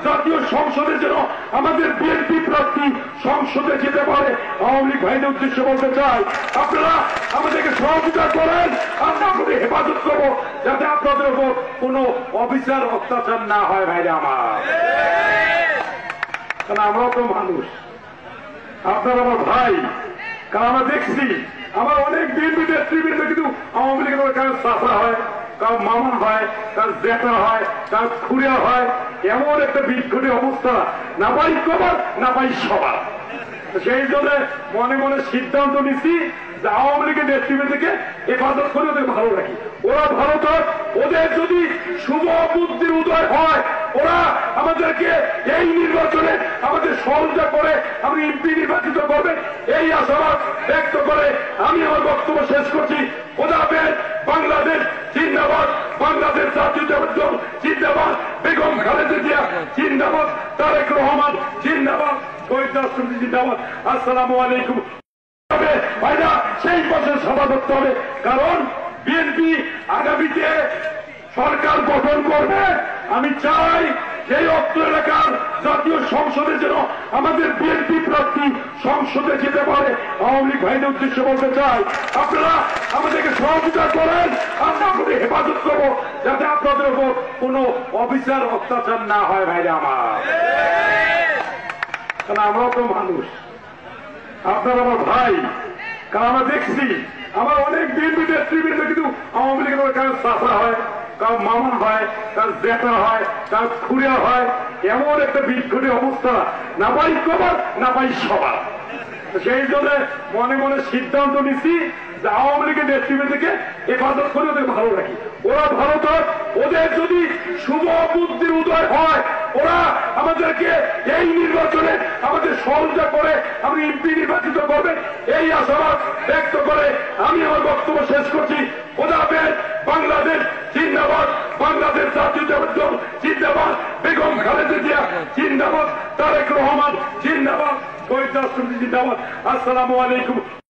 জাতীয় সংসদে যেন আমাদের বিএনপি প্রার্থী সংসদে যেতে পারে আওয়ামী লীগ ভাইদের উদ্দেশ্যে বলতে চাই, আপনারা আমাদেরকে সহযোগিতা করেন, আমরা আপনাদের হেফাজত করবো যাতে আপনাদের উপর কোনো অফিসার অত্যাচার না হয়। ভাইরা আমার, কারণ আমরাও তো মানুষ, আপনারা আমার ভাই। কারণ আমরা দেখছি আমার অনেক বিএনপি নেতৃবৃন্দ কিন্তু আওয়ামী লীগের কারো চাচা হয়, কারো মামা হয়, কারো জ্যাঠা হয়, কারো খুড়া হয়। এমন একটা বিক্ষোভী অবস্থা, না পাই কবার না পাই সবার। সেই জন্য মনে মনে সিদ্ধান্ত নিচ্ছি যে আওয়ামী লীগের নেতৃবৃন্দকে হেফাজত করে ওদের ভালো রাখি। ওরা ভালো থাক, ওদের যদি শুভ বুদ্ধির উদয় হয় ওরা আমাদেরকে এই নির্বাচনে আমাদের সহযোগিতা করে আমি এমপি নির্বাচিত করবে এই আশাবাদ ব্যক্ত করে আমি আমার বক্তব্য শেষ করছি। খোদাহাফেজ। বাংলাদেশ জিন্দাবাদ, বাংলাদেশ জাতীয়তাবাদী দল জিন্দাবাদ, বেগম খালেদা জিয়া জিন্দাবাদ, তারেক রহমান জিন্দাবাদ, শহীদ রাষ্ট্রপতি জিন্দাবাদ। আসসালামু আলাইকুম। ভাইরা সেই পথে সভা করতে হবে, কারণ বিএনপি আগামীতে সরকার গঠন করবে। আমি চাই এই অত্র এলাকার জাতীয় সংসদে যেন আমাদের বিএনপি প্রার্থী সংসদে যেতে পারে আওয়ামী লীগ ভাইদের উদ্দেশ্যে বলতে চাই, আপনারা আমাদেরকে সহযোগিতা করেন, আমরা আপনাদের হেফাজত করবো যাতে আপনাদের উপর কোনো অফিসার অত্যাচার না হয়। ভাইরা আমার, কারণ আমরাও তো মানুষ, আপনারা আমার ভাই। কারণ আমরা দেখছি আমার অনেক বিএনপি নেতৃবৃন্দ কিন্তু আওয়ামী লীগের কারো চাচা হয়, কারো মামা হয়, কারো জ্যাঠা হয়, কারো খুড়া হয়। এমন একটা বিক্ষোভী অবস্থা, না পাই কবার না পাই সবার। সেই জন্য মনে মনে সিদ্ধান্ত নিচ্ছি যে আওয়ামী লীগের নেতৃবৃন্দকে হেফাজত করে ওদের ভালো রাখি। ওরা ভালো থাক, ওদের যদি শুভ বুদ্ধির উদয় হয় ওরা আমাদেরকে এই নির্বাচনে আমাদের সহযোগিতা করে আমি এমপি নির্বাচিত করবে এই আশাবাদ ব্যক্ত করে আমি আমার বক্তব্য শেষ করছি। খোদাহাফেজ। বাংলাদেশ জিন্দাবাদ, বাংলাদেশ জাতীয়তাবাদী দল জিন্দাবাদ, বেগম খালেদা জিয়া জিন্দাবাদ, তারেক রহমান জিন্দাবাদ, শহীদ রাষ্ট্রপতি জিন্দাবাদ। আসসালামু আলাইকুম।